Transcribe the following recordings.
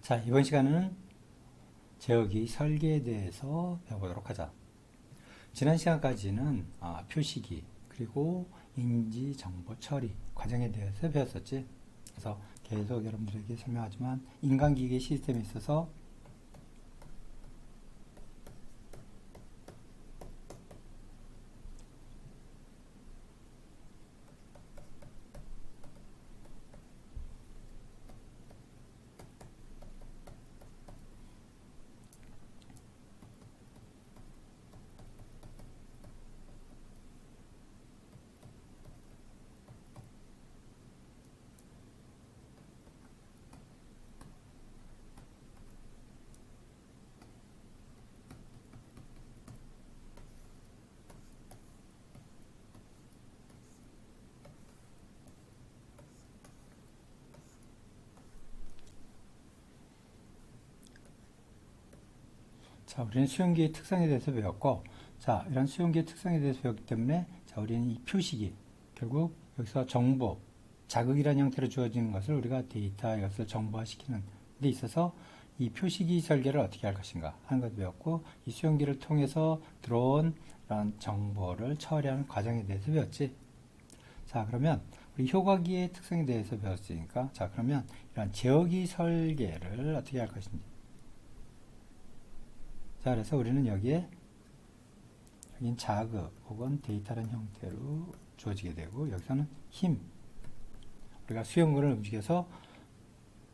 자, 이번 시간은 제어기 설계에 대해서 배워보도록 하자. 지난 시간까지는 표시기 그리고 인지 정보 처리 과정에 대해서 배웠었지. 그래서 계속 여러분들에게 설명하지만 인간기계 시스템에 있어서 자, 우리는 수용기의 특성에 대해서 배웠고, 자, 이런 수용기의 특성에 대해서 배웠기 때문에, 자, 우리는 이 표시기, 결국 여기서 정보, 자극이라는 형태로 주어지는 것을 우리가 데이터, 이것을 정보화시키는 데 있어서 이 표시기 설계를 어떻게 할 것인가 하는 것을 배웠고, 이 수용기를 통해서 들어온 이런 정보를 처리하는 과정에 대해서 배웠지. 자, 그러면 우리 효과기의 특성에 대해서 배웠으니까, 자, 그러면 이런 제어기 설계를 어떻게 할 것인지. 자, 그래서 우리는 여기에 여긴 자극 혹은 데이터라는 형태로 주어지게 되고, 여기서는 힘, 우리가 수용근을 움직여서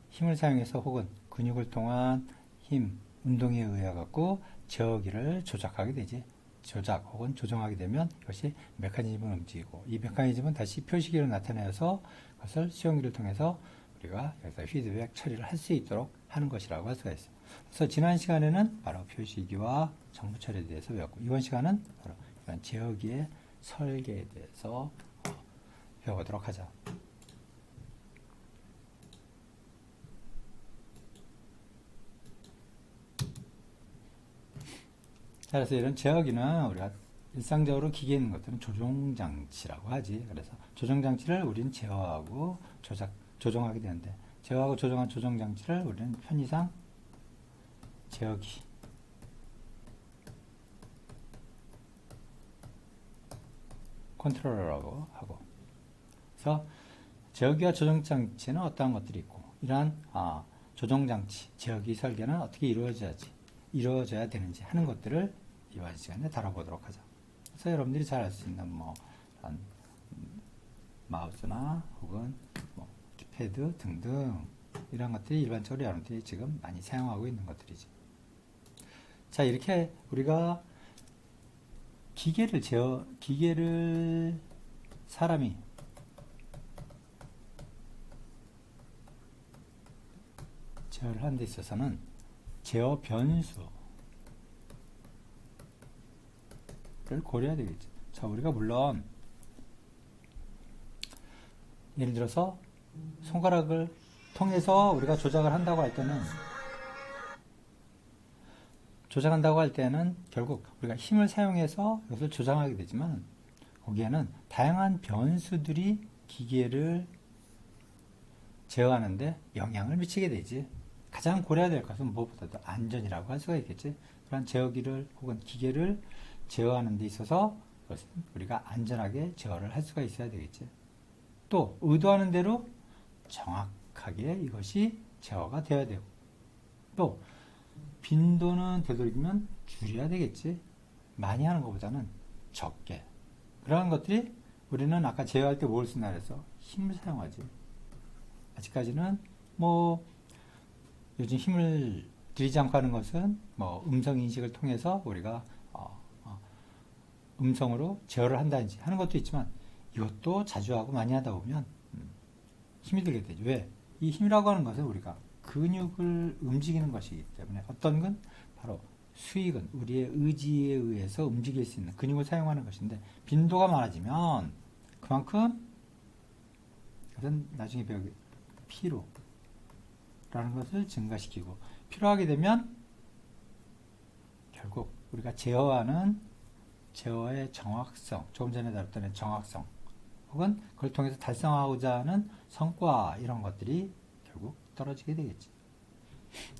힘을 사용해서 혹은 근육을 통한 힘, 운동에 의해 갖고 제어기를 조작하게 되지. 조작 혹은 조정하게 되면 이것이 메커니즘을 움직이고, 이 메커니즘은 다시 표시기로 나타내서 그것을 수용기를 통해서 우리가 여기서 피드백 처리를 할 수 있도록 하는 것이라고 할 수가 있어. 그래서 지난 시간에는 바로 표시기와 정보 처리에 대해서 배웠고, 이번 시간은 바로 이런 제어기의 설계에 대해서 배워보도록 하자. 자, 그래서 이런 제어기는 우리가 일상적으로 기계에 있는 것들은 조종장치라고 하지. 그래서 조종장치를 우리는 제어하고 조정하게 되는데, 제어하고 조정한 조종장치를 우리는 편의상 제어기, 컨트롤러라고 하고, 그래서 제어기와 조종장치는 어떠한 것들이 있고, 이러한 조종장치, 제어기 설계는 어떻게 이루어져야 되는지 하는 것들을 이번 시간에 다뤄보도록 하자. 그래서 여러분들이 잘 알 수 있는 마우스나 혹은 키패드 등등 이런 것들이 일반적으로 여러분들이 지금 많이 사용하고 있는 것들이지. 자, 이렇게 우리가 기계를 사람이 제어를 하는 데 있어서는 제어 변수를 고려해야 되겠죠. 자, 우리가 물론 예를 들어서 손가락을 통해서 우리가 조작을 한다고 할 때는 결국 우리가 힘을 사용해서 이것을 조작하게 되지만, 거기에는 다양한 변수들이 기계를 제어하는데 영향을 미치게 되지. 가장 고려해야 될 것은 무엇보다도 안전이라고 할 수가 있겠지. 그런 제어기를 혹은 기계를 제어하는 데 있어서 그것은 우리가 안전하게 제어를 할 수가 있어야 되겠지. 또 의도하는 대로 정확하게 이것이 제어가 되어야 되고, 또 빈도는 되도록이면 줄여야 되겠지. 많이 하는 것보다는 적게. 그러한 것들이 우리는 아까 제어할 때 뭘 쓴다 그래서 힘을 사용하지. 아직까지는 요즘 힘을 들이지 않고 하는 것은 음성 인식을 통해서 우리가 음성으로 제어를 한다든지 하는 것도 있지만, 이것도 자주 하고 많이 하다 보면 힘이 들게 되죠. 왜? 이 힘이라고 하는 것은 우리가 근육을 움직이는 것이기 때문에, 어떤 건 바로 수익은 우리의 의지에 의해서 움직일 수 있는 근육을 사용하는 것인데, 빈도가 많아지면 그만큼 그것은 나중에 배우게 피로라는 것을 증가시키고, 피로하게 되면 결국 우리가 제어의 정확성, 조금 전에 다뤘던 정확성 혹은 그걸 통해서 달성하고자 하는 성과, 이런 것들이 결국 떨어지게 되겠지.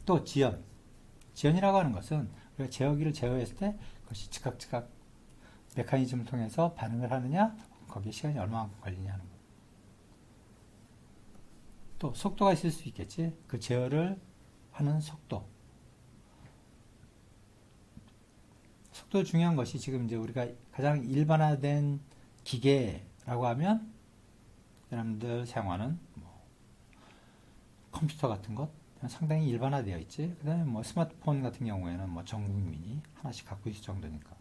또 지연이라고 하는 것은 우리가 제어기를 제어했을 때 그것이 즉각 메커니즘을 통해서 반응을 하느냐, 거기에 시간이 얼마만큼 걸리냐 하는 것. 또 속도가 있을 수 있겠지. 그 제어를 하는 속도. 속도 중요한 것이 지금 이제 우리가 가장 일반화된 기계라고 하면 여러분들 사용하는 뭐 컴퓨터 같은 것 상당히 일반화되어 있지. 그 다음에 뭐 스마트폰 같은 경우에는 뭐 전 국민이 하나씩 갖고 있을 정도니까.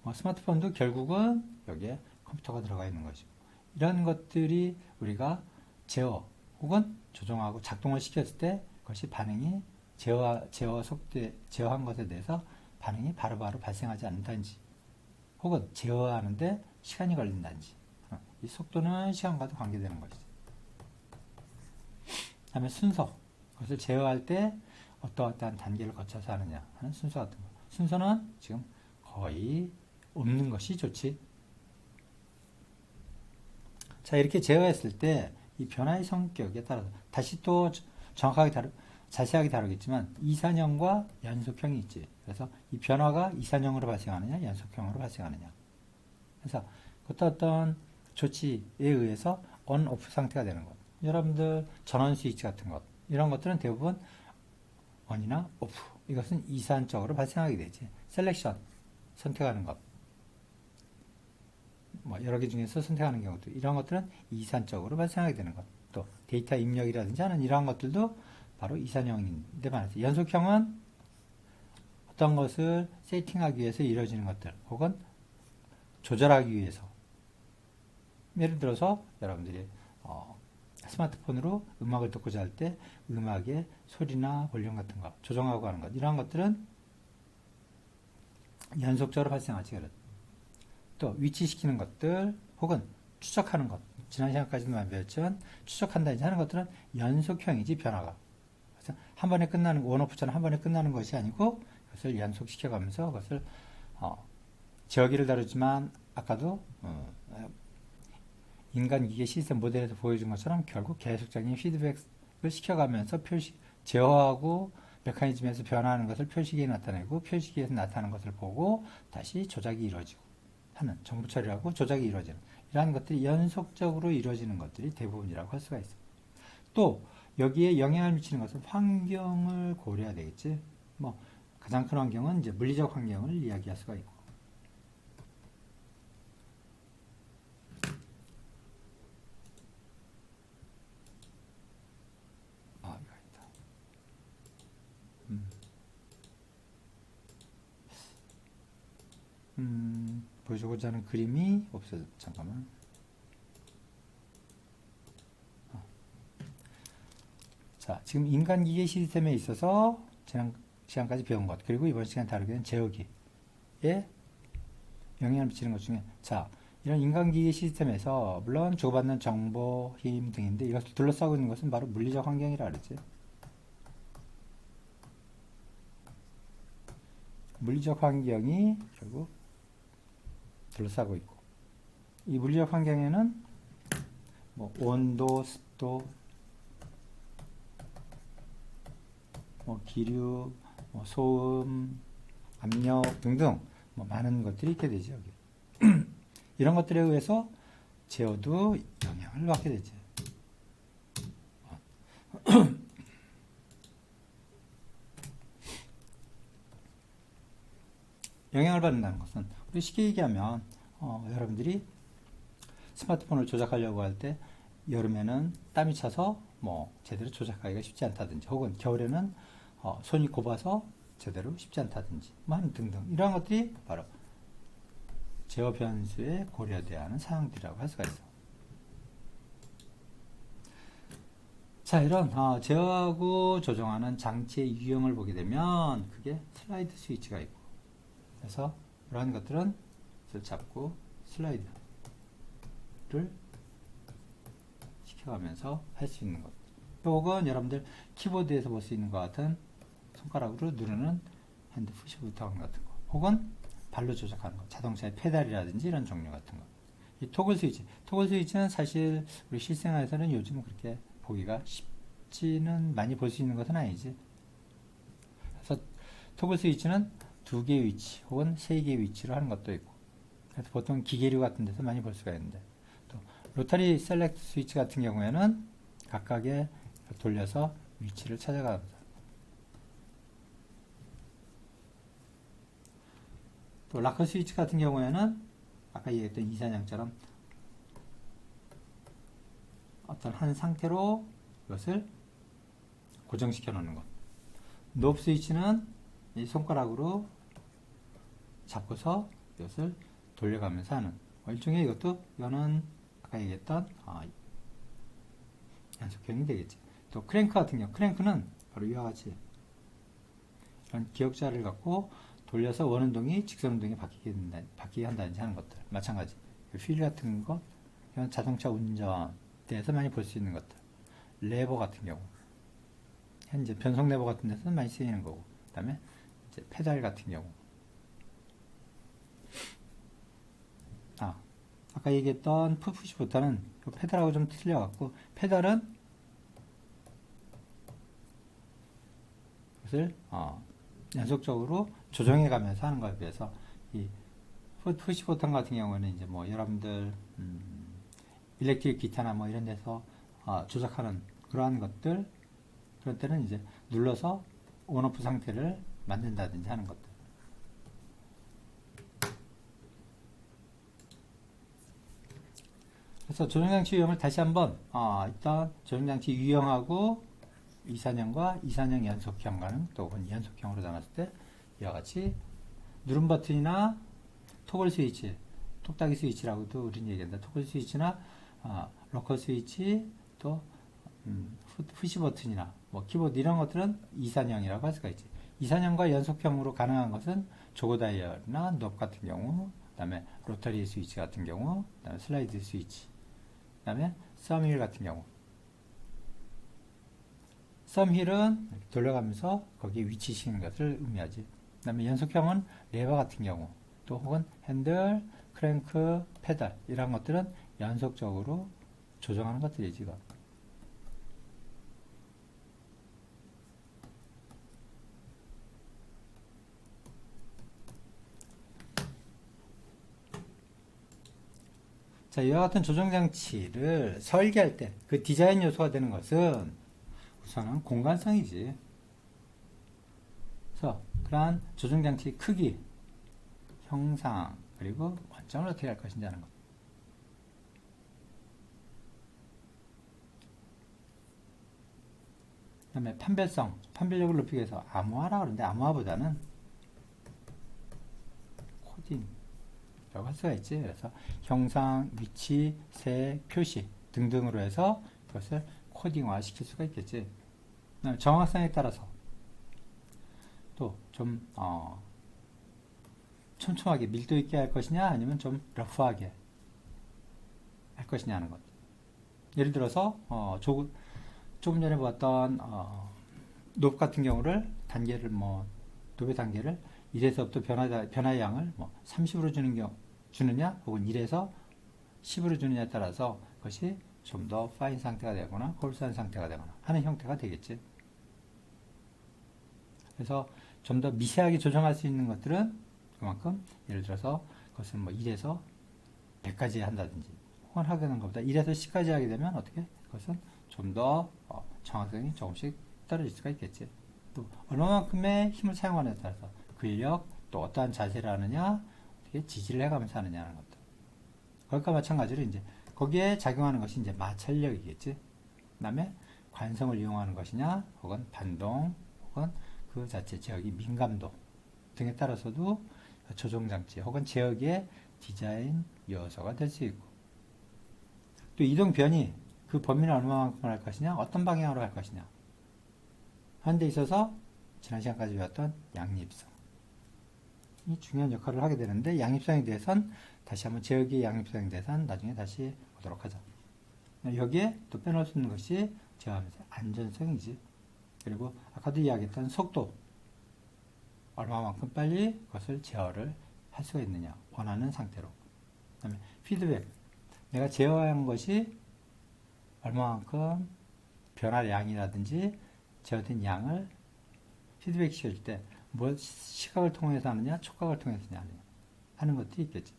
뭐 스마트폰도 결국은 여기에 컴퓨터가 들어가 있는 것이고. 이런 것들이 우리가 제어 혹은 조정하고 작동을 시켰을 때 그것이 반응이 제어한 것에 대해서 반응이 바로바로 발생하지 않는다든지 혹은 제어하는데 시간이 걸린다든지 이 속도는 시간과도 관계되는 것이죠. 다음에 순서, 그것을 제어할 때 어떠한 단계를 거쳐서 하느냐 하는 순서 같은 거. 순서는 지금 거의 없는 것이 좋지. 자, 이렇게 제어했을 때 이 변화의 성격에 따라서 다시 또 정확하게 자세하게 다루겠지만 이산형과 연속형이 있지. 그래서 이 변화가 이산형으로 발생하느냐 연속형으로 발생하느냐. 그래서 어떤 조치에 의해서 on, off 상태가 되는 것. 여러분들 전원 스위치 같은 것 이런 것들은 대부분 on이나 off 이것은 이산적으로 발생하게 되지. 셀렉션 선택하는 것. 뭐 여러 개 중에서 선택하는 경우도 이런 것들은 이산적으로 발생하게 되는 것. 또 데이터 입력이라든지 하는 이러한 것들도 바로 이산형인데 말이죠. 연속형은 어떤 것을 세팅하기 위해서 이루어지는 것들 혹은 조절하기 위해서 예를 들어서 여러분들이 스마트폰으로 음악을 듣고자 할 때 음악의 소리나 볼륨 같은 거 조정하고 하는 것 이러한 것들은 연속적으로 발생하지. 또 위치시키는 것들 혹은 추적하는 것 지난 시간까지도 많이 배웠지만 추적한다든지 하는 것들은 연속형이지 변화가. 그래서 한 번에 끝나는 원오프처럼 한 번에 끝나는 것이 아니고 그것을 연속시켜가면서 그것을 제어기를 다루지만 아까도 인간 기계 시스템 모델에서 보여준 것처럼 결국 계속적인 피드백을 시켜가면서 제어하고 메커니즘에서 변화하는 것을 표시기에 나타내고 표시기에서 나타나는 것을 보고 다시 조작이 이루어지고 하는 정보 처리하고 조작이 이루어지는 이러한 것들이 연속적으로 이루어지는 것들이 대부분이라고 할 수가 있어요. 또 여기에 영향을 미치는 것은 환경을 고려해야 되겠지. 뭐 가장 큰 환경은 이제 물리적 환경을 이야기할 수가 있고. 이거 있다. 보여주고자 하는 그림이 없어요. 잠깐만. 자, 지금 인간기계 시스템에 있어서 지난 시간까지 배운 것 그리고 이번 시간 다루게 된 제어기에 영향을 미치는 것 중에 자, 이런 인간기계 시스템에서 물론 주고받는 정보, 힘 등인데 이것을 둘러싸고 있는 것은 바로 물리적 환경이라 그러지. 물리적 환경이 결국 둘러싸고 있고 이 물리적 환경에는 뭐 온도, 습도, 뭐 기류, 뭐 소음, 압력 등등 뭐 많은 것들이 있게 되죠. 여기. 이런 것들에 의해서 제어도 영향을 받게 되죠. 영향을 받는다는 것은 우리 쉽게 얘기하면 여러분들이 스마트폰을 조작하려고 할 때 여름에는 땀이 차서 뭐 제대로 조작하기가 쉽지 않다든지 혹은 겨울에는 손이 곱아서 제대로 쉽지 않다든지 뭐 하는 등등 이러한 것들이 바로 제어 변수에 고려되어야 하는 사항들이라고 할 수가 있어. 자, 이런 제어하고 조정하는 장치의 유형을 보게 되면 그게 슬라이드 스위치가 있고 그래서 이러한 것들은 잡고 슬라이드를 시켜가면서 할 수 있는 것. 혹은 여러분들 키보드에서 볼 수 있는 것 같은 손가락으로 누르는 핸드 푸시 버튼 같은 거. 혹은 발로 조작하는 거. 자동차의 페달이라든지 이런 종류 같은 거. 이 토글 스위치. 토글 스위치는 사실 우리 실생활에서는 요즘 그렇게 보기가 쉽지는 많이 볼 수 있는 것은 아니지. 토글 스위치는 2개의 위치 혹은 3개의 위치로 하는 것도 있고, 그래서 보통 기계류 같은 데서 많이 볼 수가 있는데, 또 로터리 셀렉트 스위치 같은 경우에는 각각의 돌려서 위치를 찾아갑니다. 또 락커 스위치 같은 경우에는 아까 얘기했던 이사냥처럼 어떤 한 상태로 이것을 고정시켜 놓는 것. 노브 스위치는 이 손가락으로 잡고서 이것을 돌려가면서 하는, 일종의 이거는 아까 얘기했던 연속형이 되겠지. 또 크랭크 같은 경우, 크랭크는 바로 이와 같이 이런 기역자를 갖고 돌려서 원운동이 직선운동에 바뀌게 한다든지 하는 것들. 마찬가지. 휠 같은 거, 이건 자동차 운전대에서 많이 볼 수 있는 것들. 레버 같은 경우, 현재 변속 레버 같은 데서 많이 쓰이는 거고, 그 다음에 이제 페달 같은 경우. 아까 얘기했던 푸시부터는 페달하고 좀 틀려갖고, 페달은 그것을 연속적으로 조정해 가면서 하는 것에 비해서 이 푸시 버튼 같은 경우는 이제 뭐 여러분들 일렉트릭 기타나 뭐 이런 데서 조작하는 그러한 것들, 그런 때는 이제 눌러서 온오프 상태를 만든다든지 하는 것들. 그래서 조정장치 유형을 다시 한번 일단 조정장치 유형하고 이산형과 이산형 연속형과는 또 연속형으로 나눴을 때 이와 같이 누름 버튼이나 토글 스위치, 똑딱이 스위치라고도 우리는 얘기한다. 토글 스위치나 로커 스위치, 또 푸시 버튼이나 뭐 키보드 이런 것들은 이산형이라고 할 수가 있지. 이산형과 연속형으로 가능한 것은 조거 다이얼이나 넙 같은 경우, 그 다음에 로터리 스위치 같은 경우, 그 다음에 슬라이드 스위치, 그 다음에 썸휠 같은 경우. 썸휠은 돌려가면서 거기에 위치시키는 것을 의미하지. 그 다음에 연속형은 레버 같은 경우, 또 혹은 핸들, 크랭크, 페달 이런 것들은 연속적으로 조정하는 것들이지. 이거. 자, 이와 같은 조정장치를 설계할 때 그 디자인 요소가 되는 것은 우선은 공간성이지. 그래서 그러한 조정장치 크기, 형상, 그리고 원점을 어떻게 할 것인지 하는 것. 그 다음에 판별성, 판별력을 높이기 위해서 암호화라고 그러는데 암호화보다는 코딩이라고 할 수가 있지. 그래서 형상, 위치, 색, 표시 등등으로 해서 그것을 코딩화 시킬 수가 있겠지. 그다음에 정확성에 따라서 또 좀 촘촘하게 밀도 있게 할 것이냐 아니면 좀 러프하게 할 것이냐 하는 것. 예를 들어서 조금 전에 보았던 높 같은 경우를 단계를 높의 단계를 1에서부터 변화의 양을 30으로 주느냐 혹은 1에서 10으로 주느냐에 따라서 그것이 좀 더 파인 상태가 되거나 콜스한 상태가 되거나 하는 형태가 되겠지. 그래서 좀 더 미세하게 조정할 수 있는 것들은 그만큼 예를 들어서 그것을 1에서 100까지 한다든지 혹은 하게 되는 것보다 1에서 10까지 하게 되면 어떻게 그것은 좀 더 정확성이 조금씩 떨어질 수가 있겠지. 또 얼마만큼의 힘을 사용하느냐에 따라서 근력, 또 어떠한 자세를 하느냐, 어떻게 지지를 해가면서 하느냐 하는 것들. 그것과 마찬가지로 이제 거기에 작용하는 것이 이제 마찰력이겠지. 그 다음에 관성을 이용하는 것이냐, 혹은 반동, 혹은 그 자체 제어기 민감도 등에 따라서도 조정장치 혹은 제어기의 디자인 요소가 될 수 있고, 또 이동 변이 그 범위를 얼마만큼 할 것이냐, 어떤 방향으로 할 것이냐 하는 데 있어서 지난 시간까지 배웠던 양립성 이 중요한 역할을 하게 되는데, 양립성에 대해서는 다시 한번 제어기의 양립성에 대해서는 나중에 다시 보도록 하자. 여기에 또 빼놓을 수 있는 것이 제어하면서 안전성이지. 그리고 아까도 이야기했던 속도, 얼마만큼 빨리 그것을 제어를 할 수가 있느냐, 원하는 상태로. 그 다음에 피드백, 내가 제어한 것이 얼마만큼 변화량이라든지 제어된 양을 피드백 시킬 때 뭐 시각을 통해서 하느냐, 촉각을 통해서 하느냐 하는 것도 있겠지.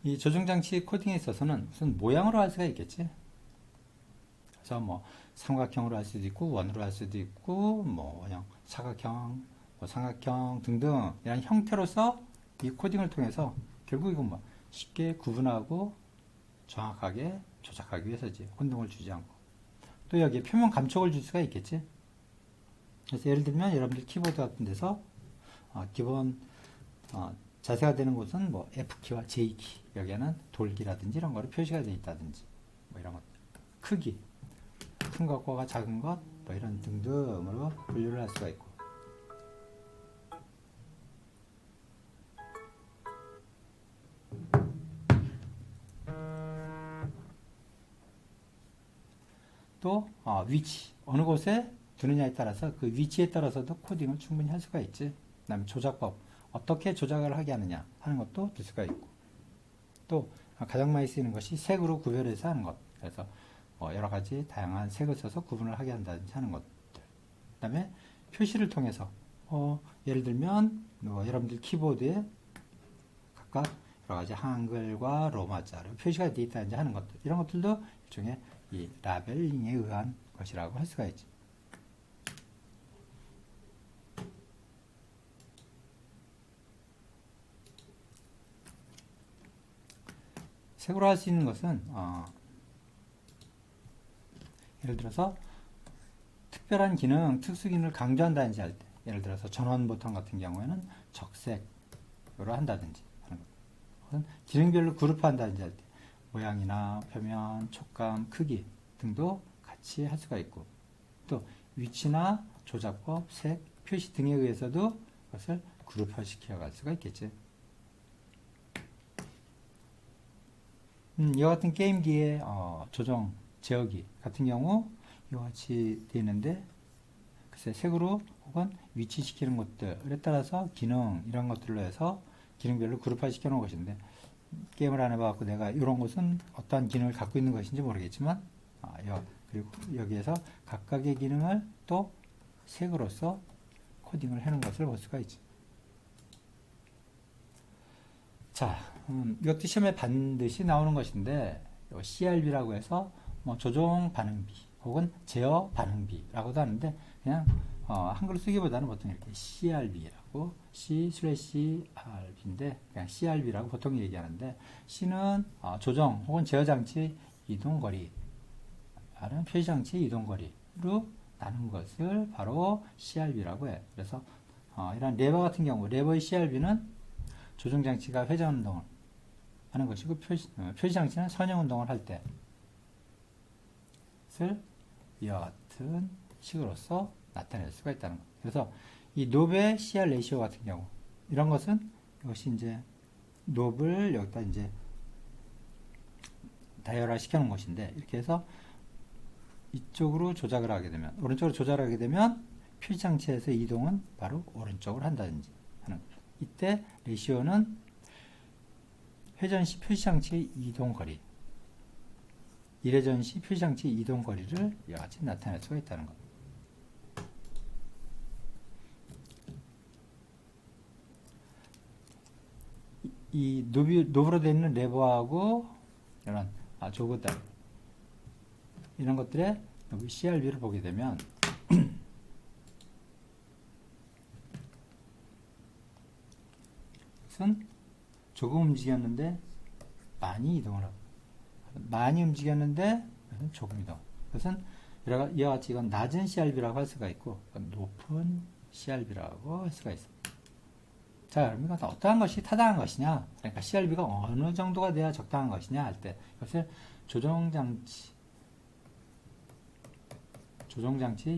이 조정장치 코딩에 있어서는 무슨 모양으로 할 수가 있겠지. 그래서 뭐 삼각형으로 할 수도 있고 원으로 할 수도 있고 뭐 그냥 사각형, 뭐 삼각형 등등 이런 형태로서 이 코딩을 통해서 결국 이건 뭐 쉽게 구분하고 정확하게 조작하기 위해서지. 혼동을 주지 않고. 또 여기에 표면 감촉을 줄 수가 있겠지. 그래서 예를 들면 여러분들 키보드 같은 데서 기본 자세가 되는 곳은 뭐 F키와 J키, 여기에는 돌기라든지 이런 거로 표시가 되어 있다든지 뭐 이런 것, 크기, 큰 것과 작은 것, 뭐 이런 등등으로 분류를 할 수가 있고. 또 위치, 어느 곳에 두느냐에 따라서 그 위치에 따라서도 코딩을 충분히 할 수가 있지. 그 다음에 조작법, 어떻게 조작을 하게 하느냐 하는 것도 될 수가 있고. 또 가장 많이 쓰이는 것이 색으로 구별해서 하는 것. 그래서 여러 가지 다양한 색을 써서 구분을 하게 한다든지 하는 것들. 그 다음에 표시를 통해서 예를 들면 여러분들 키보드에 각각 여러 가지 한글과 로마자로 표시가 되어 있다든지 하는 것들, 이런 것들도 일종의 이 라벨링에 의한 것이라고 할 수가 있지. 색으로 할 수 있는 것은 예를 들어서 특별한 기능, 특수 기능을 강조한다든지 할 때, 예를 들어서 전원 버튼 같은 경우에는 적색으로 한다든지 하는 것. 혹은 기능별로 그룹한다든지 할 때 모양이나 표면, 촉감, 크기 등도 같이 할 수가 있고, 또 위치나 조작법, 색, 표시 등에 의해서도 그것을 그룹화시켜 갈 수가 있겠지. 이와 같은 게임기의 조정, 제어기 같은 경우 이와 같이 되어 있는데, 글쎄 색으로 혹은 위치시키는 것들에 따라서 기능, 이런 것들로 해서 기능별로 그룹화 시켜 놓은 것인데, 게임을 안 해봐갖고 내가 이런 것은 어떠한 기능을 갖고 있는 것인지 모르겠지만, 그리고 여기에서 각각의 기능을 또 색으로서 코딩을 해놓은 것을 볼 수가 있지. 자, 이것도 시험에 반드시 나오는 것인데, CRB라고 해서 뭐 조종 반응비 혹은 제어 반응비라고도 하는데, 그냥 한글로 쓰기보다는 보통 이렇게 CRB라고, C/RB인데 그냥 CRB라고 보통 얘기하는데, C는 조정 혹은 제어 장치 이동거리, R은 표시 장치 이동거리로 나눈 것을 바로 CRB라고 해. 그래서 이런 레버 같은 경우, 레버의 CRB는 조정 장치가 회전 운동을 하는 것이고, 표시 장치는 선형 운동을 할 때를 이와 같은 식으로서 나타낼 수가 있다는 것. 그래서 이 노브의 CR 레이시오 같은 경우, 이런 것은 이것이 이제 노브를 여기다 이제 다이얼화 시켜 놓은 것인데, 이렇게 해서 이쪽으로 조작을 하게 되면, 오른쪽으로 조작을 하게 되면 표시 장치에서 이동은 바로 오른쪽으로 한다든지 하는 것. 이때 레이시오는 회전 시 표시 장치의 이동 거리, 이회전 시 표시 장치 이동 거리를 이와 같이 나타낼 수가 있다는 것. 이 노브로 되어 있는 레버하고 이런 조그달, 이런 것들의 CRB를 보게 되면 이것은 조금 움직였는데 많이 이동을 하고, 많이 움직였는데 조금 이동. 그것은 이와 같이 이건 낮은 CRB라고 할 수가 있고, 높은 CRB라고 할 수가 있습니다. 자, 그럼 이건 어떠한 것이 타당한 것이냐? 그러니까 CRB가 어느 정도가 돼야 적당한 것이냐 할 때, 이것을 조정장치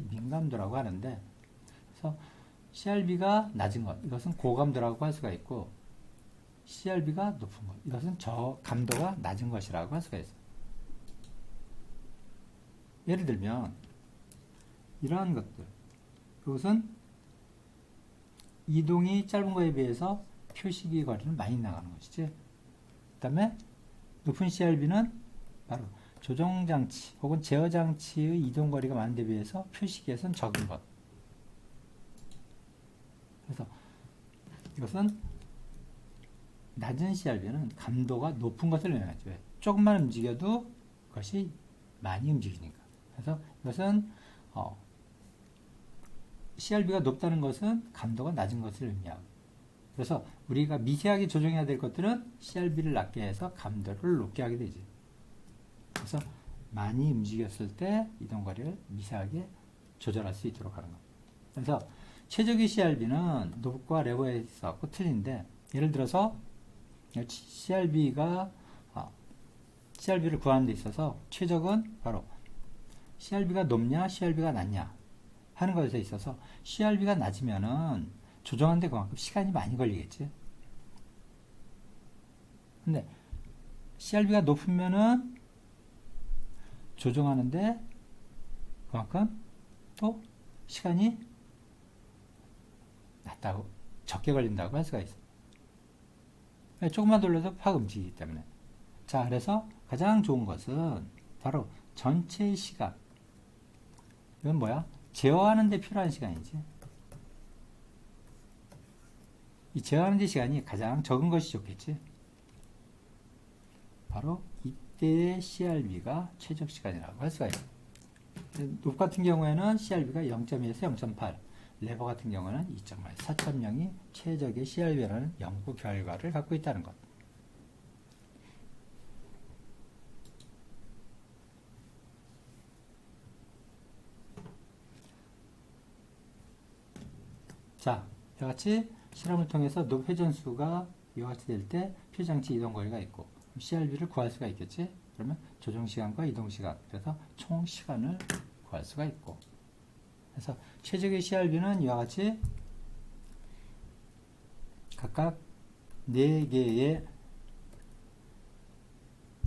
민감도라고 하는데, 그래서 CRB가 낮은 것, 이것은 고감도라고 할 수가 있고, CRB가 높은 것, 이것은 저감도가 낮은 것이라고 할 수가 있어요. 예를 들면 이러한 것들, 이것은 이동이 짧은 거에 비해서 표시기 거리는 많이 나가는 것이지. 그 다음에 높은 CRB는 바로 조정장치 혹은 제어장치의 이동거리가 많은 데 비해서 표시기에서는 적은 것. 그래서 이것은 낮은 CRB는 감도가 높은 것을 의미하죠. 조금만 움직여도 그것이 많이 움직이니까. 그래서 이것은 CRB가 높다는 것은 감도가 낮은 것을 의미하고, 그래서 우리가 미세하게 조정해야 될 것들은 CRB를 낮게 해서 감도를 높게 하게 되지. 그래서 많이 움직였을 때 이동거리를 미세하게 조절할 수 있도록 하는 것. 그래서 최적의 CRB는 높과 레버에 있어 틀린데, 예를 들어서 CRB를 구하는 데 있어서 최적은 바로 CRB가 높냐 CRB가 낮냐 하는 것에 있어서 CRB가 낮으면은 조정하는데 그만큼 시간이 많이 걸리겠지. 근데 CRB가 높으면은 조정하는데 그만큼 또 시간이 낮다고, 적게 걸린다고 할 수가 있어. 조금만 돌려서 팍 움직이기 때문에. 자, 그래서 가장 좋은 것은 바로 전체 시간. 이건 뭐야? 제어하는 데 필요한 시간이지. 이 제어하는 데 시간이 가장 적은 것이 좋겠지. 바로 이때의 CRB가 최적 시간이라고 할 수가 있어. 높 같은 경우에는 CRB가 0.2에서 0.8, 레버 같은 경우는 2.8, 4.0이 최적의 CRB라는 연구 결과를 갖고 있다는 것. 자, 이와 같이 실험을 통해서 높 회전수가 이와 같이 될 때 표장치 이동거리가 있고 CRB를 구할 수가 있겠지. 그러면 조정시간과 이동시간, 그래서 총 시간을 구할 수가 있고, 그래서 최적의 CRB는 이와 같이 각각 4개의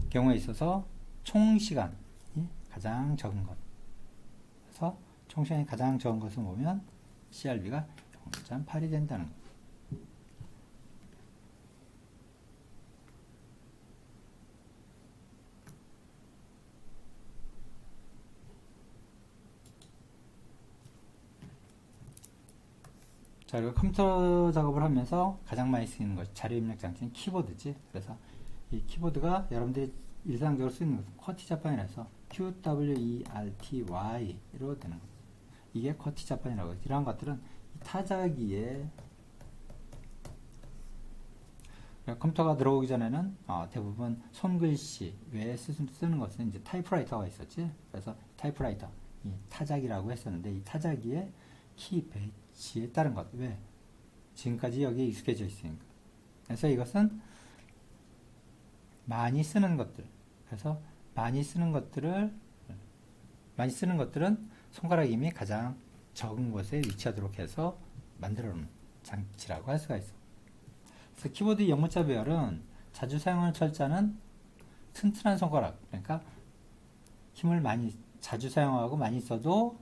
경우에 있어서 총 시간이 가장 적은 것. 그래서 총 시간이 가장 적은 것을 보면 CRB가 0.8이 된다는 것. 자, 그리고 컴퓨터 작업을 하면서 가장 많이 쓰이는 것, 자료 입력 장치는 키보드지. 그래서 이 키보드가 여러분들이 일상적으로 쓰는 것은 쿼티 자판이라서 QWERTY로 되는 것. 이게 쿼티 자판이라고 해서 이러한 것들은 타자기에 컴퓨터가 들어오기 전에는 대부분 손글씨 외에 쓰는 것은 이제 타이프라이터가 있었지. 그래서 타이프라이터, 이 타자기라고 했었는데, 이 타자기에 키 배치에 따른 것. 왜? 지금까지 여기에 익숙해져 있으니까. 그래서 이것은 많이 쓰는 것들. 그래서 많이 쓰는 것들은 손가락 힘이 가장 적은 곳에 위치하도록 해서 만들어 놓은 장치라고 할 수가 있어. 그래서 키보드 영문자 배열은 자주 사용하는 철자는 튼튼한 손가락, 그러니까 힘을 많이 자주 사용하고 많이 써도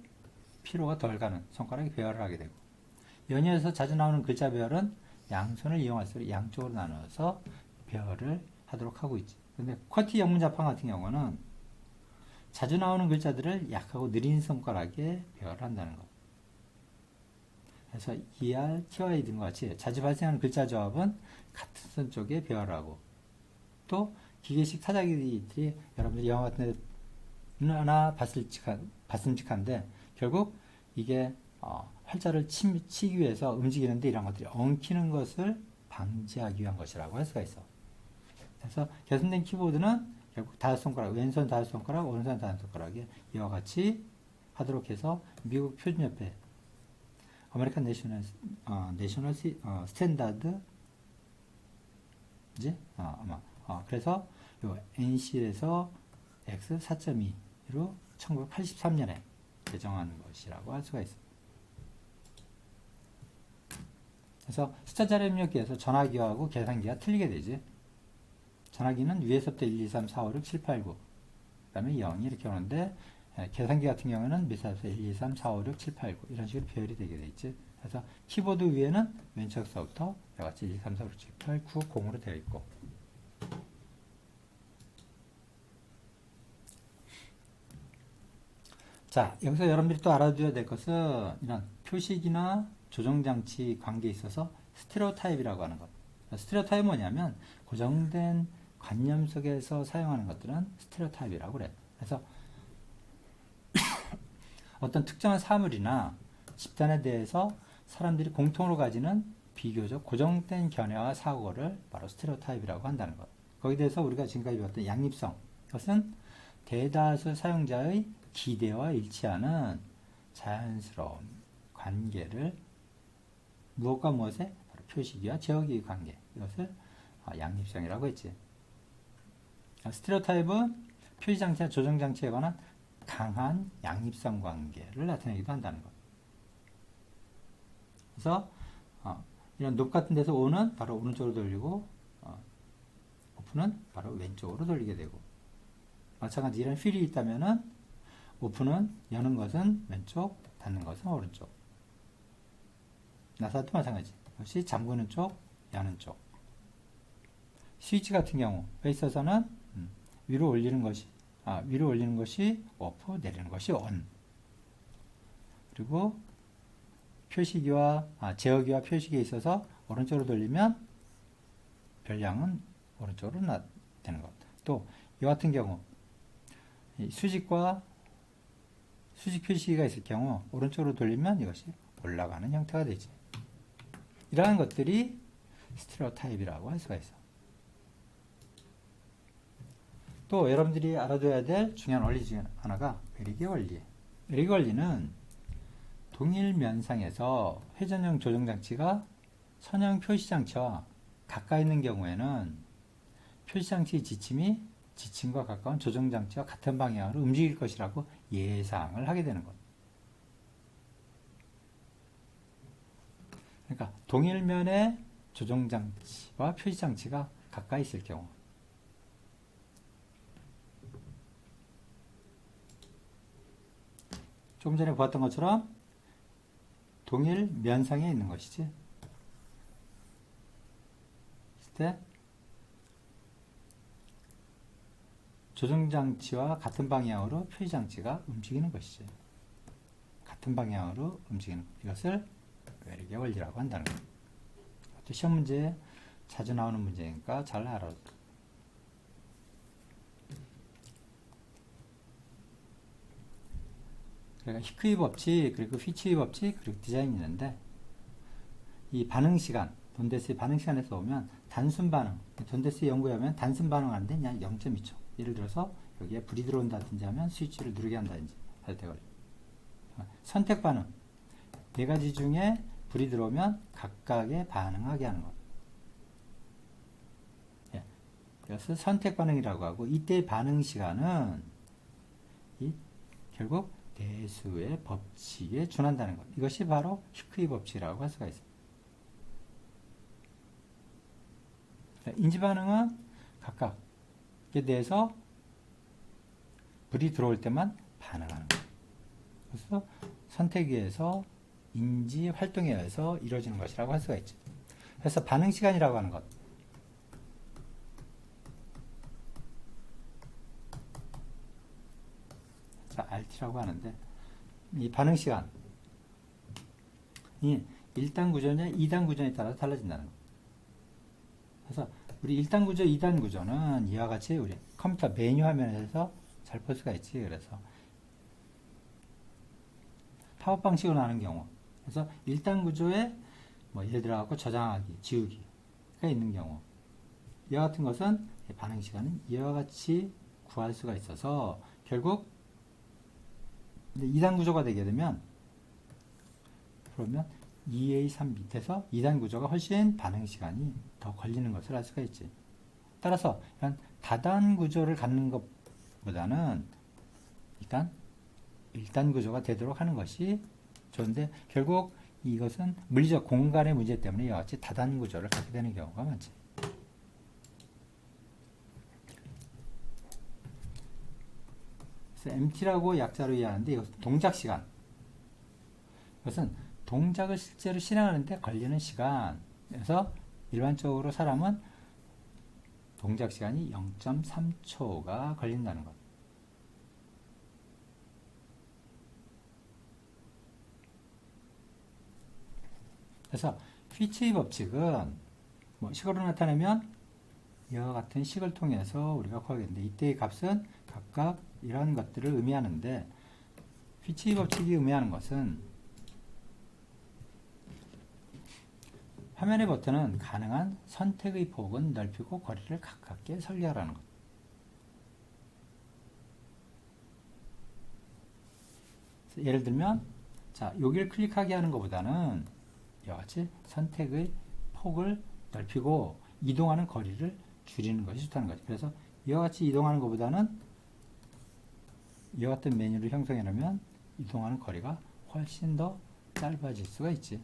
피로가 덜 가는 손가락이 배열을 하게 되고, 연이어서 자주 나오는 글자 배열은 양손을 이용할수록 양쪽으로 나눠서 배열을 하도록 하고 있지. 근데 쿼티 영문자판 같은 경우는 자주 나오는 글자들을 약하고 느린 손가락에 배열을 한다는 것. 그래서 ER, TY 등과 같이 자주 발생하는 글자 조합은 같은 손 쪽에 배열하고, 또 기계식 타자기들이 여러분들이 영화 같은 데 하나 봤음직한데 결국 이게 활자를 치기 위해서 움직이는데 이런 것들이 엉키는 것을 방지하기 위한 것이라고 할 수가 있어. 그래서 개선된 키보드는 결국 다섯 손가락, 왼손 다섯 손가락, 오른손 다섯 손가락에 이와 같이 하도록 해서 미국 표준협회 아메리칸 내셔널 스탠다드 이제 아마 그래서 요 NC에서 X 4.2로 1983년에 개정한 것이라고 할 수가 있습니다. 그래서 숫자 자료 입력기에서 전화기하고 계산기가 틀리게 되지. 전화기는 위에서부터 1, 2, 3, 4, 5, 6, 7, 8, 9, 그 다음에 0이 이렇게 오는데, 계산기 같은 경우에는 밑에서 1, 2, 3, 4, 5, 6, 7, 8, 9 이런 식으로 배열이 되게 돼 있지. 그래서 키보드 위에는 왼쪽서부터 여기같이 1, 2, 3, 4, 5, 6, 7, 8, 9, 0으로 되어 있고, 자, 여기서 여러분들이 또 알아둬야 될 것은 이런 표식이나 조정장치 관계에 있어서 스테레오타입이라고 하는 것. 스테레오타입은 뭐냐면 고정된 관념 속에서 사용하는 것들은 스테레오타입이라고 그래요. 그래서 어떤 특정한 사물이나 집단에 대해서 사람들이 공통으로 가지는 비교적 고정된 견해와 사고를 바로 스테레오타입이라고 한다는 것. 거기에 대해서 우리가 지금까지 배웠던 양립성, 이것은 대다수 사용자의 기대와 일치하는 자연스러운 관계를 무엇과 무엇에? 바로 표식이와 제어기의 관계, 이것을 양립성이라고 했지. 스테레오타입은 표시장치와 조정장치에 관한 강한 양립성 관계를 나타내기도 한다는 것. 그래서 이런 높 같은 데서 on은 바로 오른쪽으로 돌리고 open은 바로 왼쪽으로 돌리게 되고, 마찬가지 이런 fill이 있다면은 open은 여는 것은 왼쪽, 닫는 것은 오른쪽. 나사도 마찬가지. 역시 잠그는 쪽, 여는 쪽. 스위치 같은 경우에 있어서는 위로 올리는 것이 off, 내리는 것이 on. 그리고 표시기와 제어기와 표시기에 있어서 오른쪽으로 돌리면 별량은 오른쪽으로 되는 것. 또 이 같은 경우 수직과 수직 표시기가 있을 경우 오른쪽으로 돌리면 이것이 올라가는 형태가 되지. 이러한 것들이 스테레오타입이라고 할 수가 있어. 또 여러분들이 알아둬야 될 중요한 원리 중에 하나가 외리계 원리. 외리계 원리는 동일 면상에서 회전형 조정장치가 선형 표시장치와 가까이 있는 경우에는 표시장치의 지침이 지침과 가까운 조정장치와 같은 방향으로 움직일 것이라고 예상을 하게 되는 것. 그러니까 동일면의 조정장치와 표시장치가 가까이 있을 경우, 조금 전에 보았던 것처럼 동일 면상에 있는 것이지. 그때 조정장치와 같은 방향으로 표시장치가 움직이는 것이지. 같은 방향으로 움직이는 것. 이것을 외리계 원리라고 한다는 것. 이것도 시험 문제에 자주 나오는 문제니까 잘 알아둬. 그러니까 히크의 법칙, 그리고 피치의 법칙, 그리고 디자인이 있는데, 이 반응시간, 돈데스의 반응시간에서 오면 단순 반응, 돈데스의 연구에 하면 단순 반응하는데 그냥 0.2초. 예를 들어서 여기에 불이 들어온다든지 하면 스위치를 누르게 한다든지 할 때 걸려. 선택 반응, 네 가지 중에 불이 들어오면 각각에 반응하게 하는 것. 예. 이것을 선택 반응이라고 하고, 이때 반응 시간은 결국 대수의 법칙에 준한다는 것. 이것이 바로 히크의 법칙이라고 할 수가 있습니다. 인지 반응은 각각에 대해서 불이 들어올 때만 반응하는 것. 그래서 선택에 의해서 인지 활동에 의해서 이루어지는 것이라고 할 수가 있죠. 그래서 반응 시간이라고 하는 것. 자, RT라고 하는데, 이 반응 시간이 1단 구조냐 2단 구조에 따라 달라진다는 것. 그래서 우리 1단 구조, 2단 구조는 이와 같이 우리 컴퓨터 메뉴 화면에서 잘 볼 수가 있지. 그래서 팝업 방식으로 하는 경우, 그래서 1단 구조에 뭐 예를 들어 갖고 저장하기, 지우기가 있는 경우, 이와 같은 것은 반응 시간은 이와 같이 구할 수가 있어서 결국 2단 구조가 되게 되면, 그러면 2A3 밑에서 2단 구조가 훨씬 반응 시간이 더 걸리는 것을 알 수가 있지. 따라서 이런 다단 구조를 갖는 것보다는 일단 1단 구조가 되도록 하는 것이 좋은데, 결국 이것은 물리적 공간의 문제 때문에 이와 같이 다단 구조를 갖게 되는 경우가 많지. 그래서 MT라고 약자로 이해하는데, 이것은 동작 시간. 이것은 동작을 실제로 실행하는데 걸리는 시간. 그래서 일반적으로 사람은 동작 시간이 0.3초가 걸린다는 것. 그래서 휘츠의 법칙은 뭐 식으로 나타내면 이와 같은 식을 통해서 우리가 구하겠는데, 이때의 값은 각각 이런 것들을 의미하는데, 휘츠의 법칙이 의미하는 것은 화면의 버튼은 가능한 선택의 폭은 넓히고 거리를 가깝게 설계하라는 것. 예를 들면, 자, 여기를 클릭하게 하는 것보다는 이와 같이 선택의 폭을 넓히고 이동하는 거리를 줄이는 것이 좋다는 거죠. 그래서 이와 같이 이동하는 것보다는 이와 같은 메뉴를 형성해 놓으면 이동하는 거리가 훨씬 더 짧아질 수가 있지.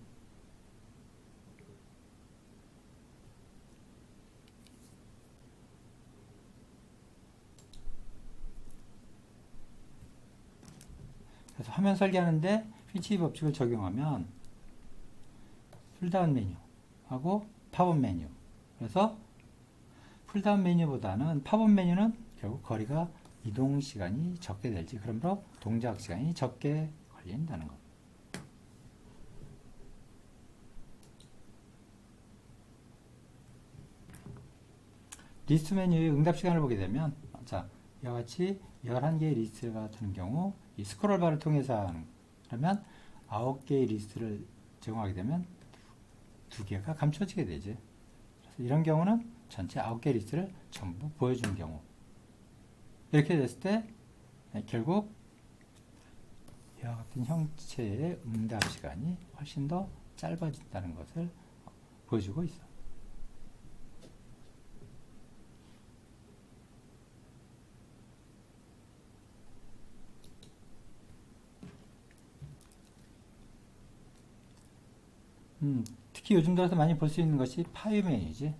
그래서 화면 설계하는데 휘치 법칙을 적용하면 풀다운 메뉴하고 팝업 메뉴. 그래서 풀다운 메뉴보다는 팝업 메뉴는 결국 거리가 이동 시간이 적게 될지, 그러므로 동작 시간이 적게 걸린다는 것. 리스트 메뉴의 응답 시간을 보게 되면, 자, 이와 같이 11개의 리스트가 되는 경우 이 스크롤 바를 통해서 하는, 그러면 9개의 리스트를 제공하게 되면 2개가 감춰지게 되지. 그래서 이런 경우는 전체 9개 리스트를 전부 보여주는 경우. 이렇게 됐을 때 결국 이와 같은 형체의 응답 시간이 훨씬 더 짧아진다는 것을 보여주고 있어. 특히 요즘 들어서 많이 볼 수 있는 것이 파일 메뉴지.